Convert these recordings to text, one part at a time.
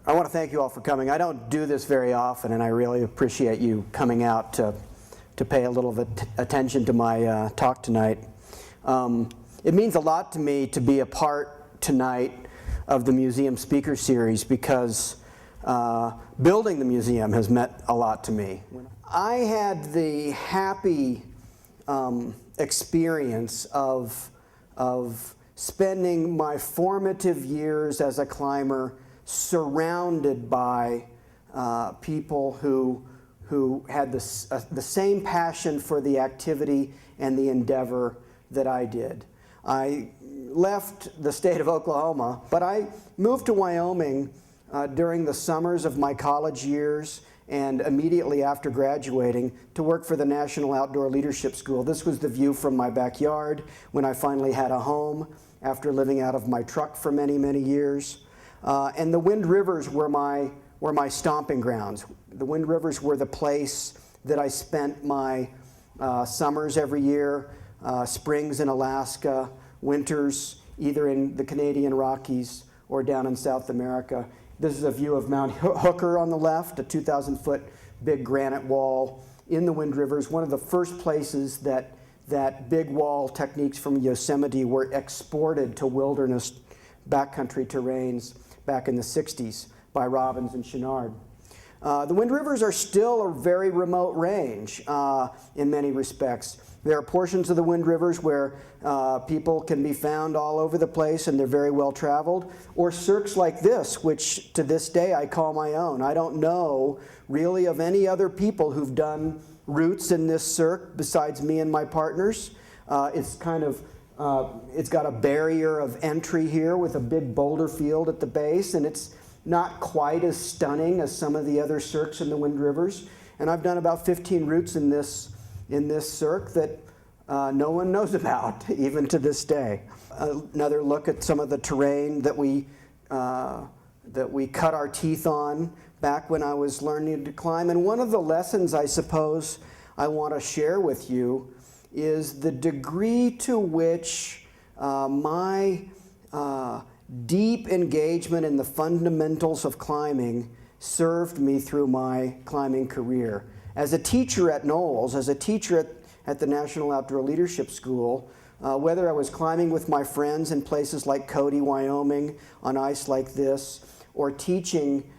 I want to thank you all for coming. I don't do this very often, and I really appreciate you coming out to pay a little bit attention to my talk tonight. It means a lot to me to be a part tonight of the museum speaker series because building the museum has meant a lot to me. I had the happy experience of spending my formative years as a climber surrounded by people who had the same passion for the activity and the endeavor that I did. I left the state of Oklahoma, but I moved to Wyoming during the summers of my college years and immediately after graduating to work for the National Outdoor Leadership School. This was the view from my backyard when I finally had a home after living out of my truck for many, many years. And the Wind Rivers were my stomping grounds. The Wind Rivers were the place that I spent my summers every year, springs in Alaska, winters either in the Canadian Rockies or down in South America. This is a view of Mount Hooker on the left, a 2,000-foot big granite wall in the Wind Rivers, one of the first places that big wall techniques from Yosemite were exported to wilderness backcountry terrains back in the 60s by Robbins and Chenard. The Wind Rivers are still a very remote range in many respects. There are portions of the Wind Rivers where people can be found all over the place and they're very well traveled, or cirques like this, which to this day I call my own. I don't know really of any other people who've done routes in this cirque besides me and my partners. It's kind of it's got a barrier of entry here with a big boulder field at the base, and it's not quite as stunning as some of the other cirques in the Wind Rivers. And I've done about 15 routes in this cirque that no one knows about, even to this day. Another look at some of the terrain that we cut our teeth on back when I was learning to climb. And one of the lessons I suppose I want to share with you is the degree to which my deep engagement in the fundamentals of climbing served me through my climbing career. As a teacher at Knowles, as a teacher at the National Outdoor Leadership School, whether I was climbing with my friends in places like Cody, Wyoming, on ice like this, or teaching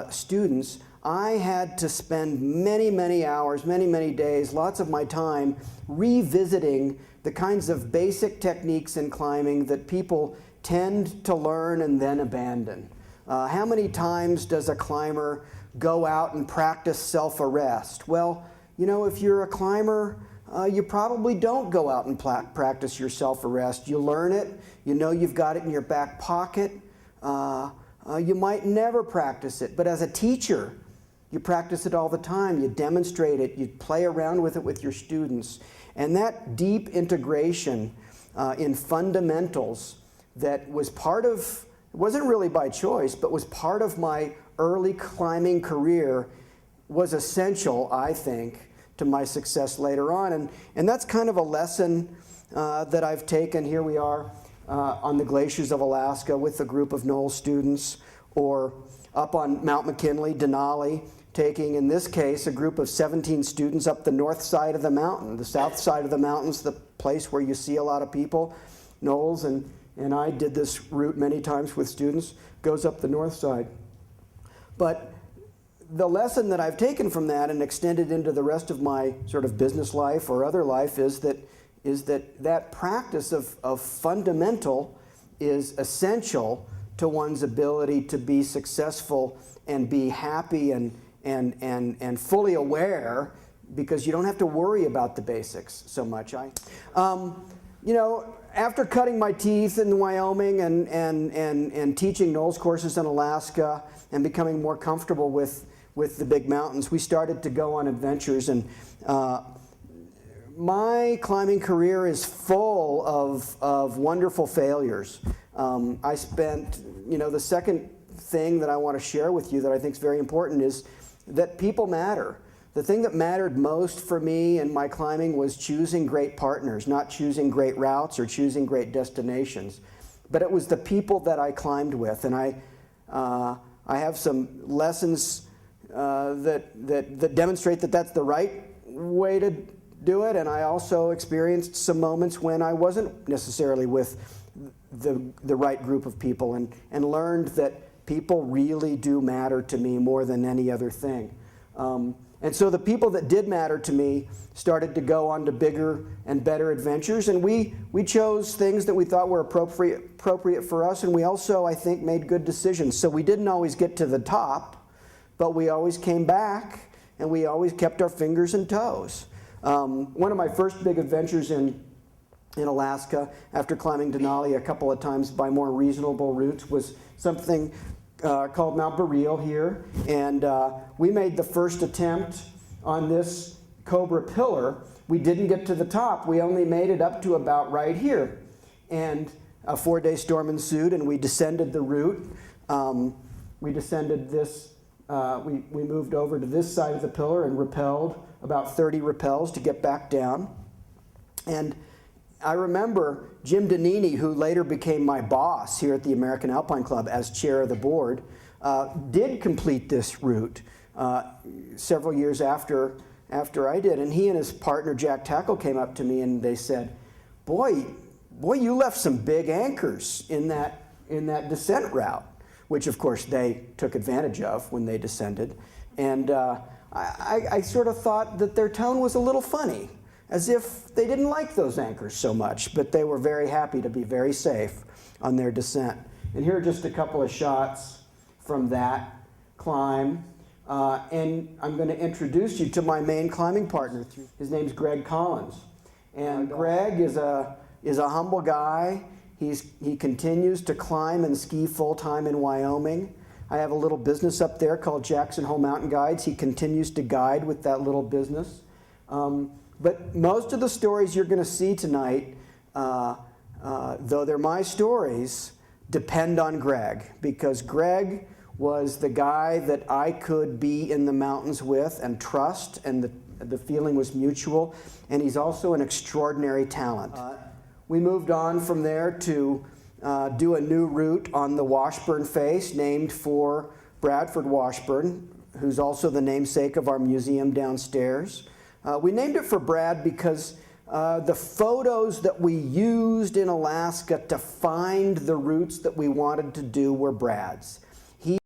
students, I had to spend many, many hours, many, many days, lots of my time revisiting the kinds of basic techniques in climbing that people tend to learn and then abandon. How many times does a climber go out and practice self-arrest? Well, you know, if you're a climber, you probably don't go out and practice your self-arrest. You learn it, you know you've got it in your back pocket. You might never practice it, but as a teacher, you practice it all the time. You demonstrate it, you play around with it with your students. And that deep integration in fundamentals that was part of, it wasn't really by choice, but was part of my early climbing career was essential, I think, to my success later on. And that's kind of a lesson that I've taken. Here we are on the glaciers of Alaska with a group of Knowles students, or up on Mount McKinley, Denali, taking, in this case, a group of 17 students up the north side of the mountain. The south side of the mountain's the place where you see a lot of people. Knowles and I did this route many times with students, goes up the north side. But the lesson that I've taken from that and extended into the rest of my sort of business life or other life is that practice of fundamental is essential to one's ability to be successful and be happy and fully aware, because you don't have to worry about the basics so much. You know, after cutting my teeth in Wyoming and teaching Knowles courses in Alaska and becoming more comfortable with the big mountains, we started to go on adventures. And my climbing career is full of wonderful failures. I spent, you know, the second thing that I want to share with you that I think is very important is that people matter. The thing that mattered most for me in my climbing was choosing great partners, not choosing great routes or choosing great destinations. But it was the people that I climbed with. And I have some lessons that demonstrate that that's the right way to do it, and I also experienced some moments when I wasn't necessarily with the right group of people, and learned that people really do matter to me more than any other thing. And so the people that did matter to me started to go on to bigger and better adventures, and we chose things that we thought were appropriate for us, and we also, I think, made good decisions. So we didn't always get to the top, but we always came back, and we always kept our fingers and toes. One of my first big adventures in Alaska, after climbing Denali a couple of times by more reasonable routes, was something called Mount Baril here, and we made the first attempt on this Cobra pillar. We didn't get to the top. We only made it up to about right here, and a 4-day storm ensued, and we descended the route. We descended this. We moved over to this side of the pillar and rappelled about 30 rappels to get back down. And I remember Jim Denali, who later became my boss here at the American Alpine Club as chair of the board, did complete this route several years after I did. And he and his partner Jack Tackle came up to me and they said, boy, you left some big anchors in that descent route, which of course they took advantage of when they descended. And I sort of thought that their tone was a little funny, as if they didn't like those anchors so much, but they were very happy to be very safe on their descent. And here are just a couple of shots from that climb. And I'm going to introduce you to my main climbing partner. His name's Greg Collins. And Greg is a humble guy. He continues to climb and ski full-time in Wyoming. I have a little business up there called Jackson Hole Mountain Guides. He continues to guide with that little business. But most of the stories you're going to see tonight, though they're my stories, depend on Greg, because Greg was the guy that I could be in the mountains with and trust, and the feeling was mutual, and he's also an extraordinary talent. We moved on from there to do a new route on the Washburn Face, named for Bradford Washburn, who's also the namesake of our museum downstairs. We named it for Brad because the photos that we used in Alaska to find the routes that we wanted to do were Brad's. He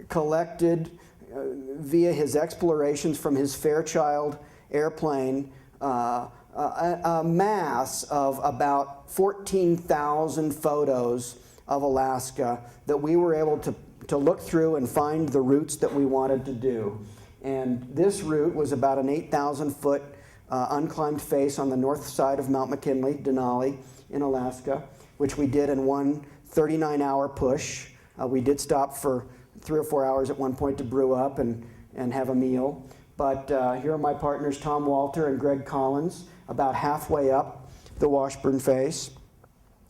collected, via his explorations from his Fairchild airplane, a mass of about 14,000 photos of Alaska that we were able to look through and find the routes that we wanted to do. And this route was about an 8,000-foot unclimbed face on the north side of Mount McKinley, Denali, in Alaska, which we did in one 39-hour push. We did stop for 3 or 4 hours at one point to brew up and have a meal. But here are my partners, Tom Walter and Greg Collins, about halfway up the Washburn Face,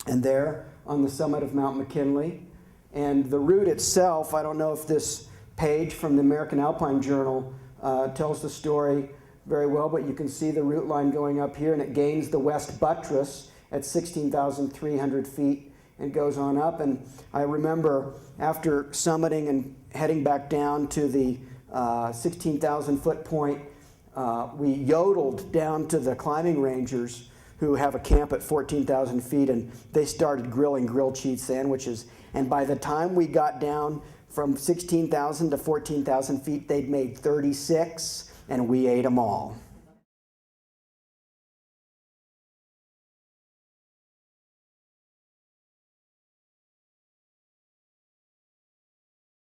and there on the summit of Mount McKinley. And the route itself, I don't know if this page from the American Alpine Journal tells the story very well, but you can see the route line going up here, and it gains the west buttress at 16,300 feet and goes on up. And I remember after summiting and heading back down to the 16,000-foot point, we yodeled down to the climbing rangers who have a camp at 14,000 feet, and they started grilling grilled cheese sandwiches. And by the time we got down from 16,000 to 14,000 feet, they'd made 36, and we ate them all.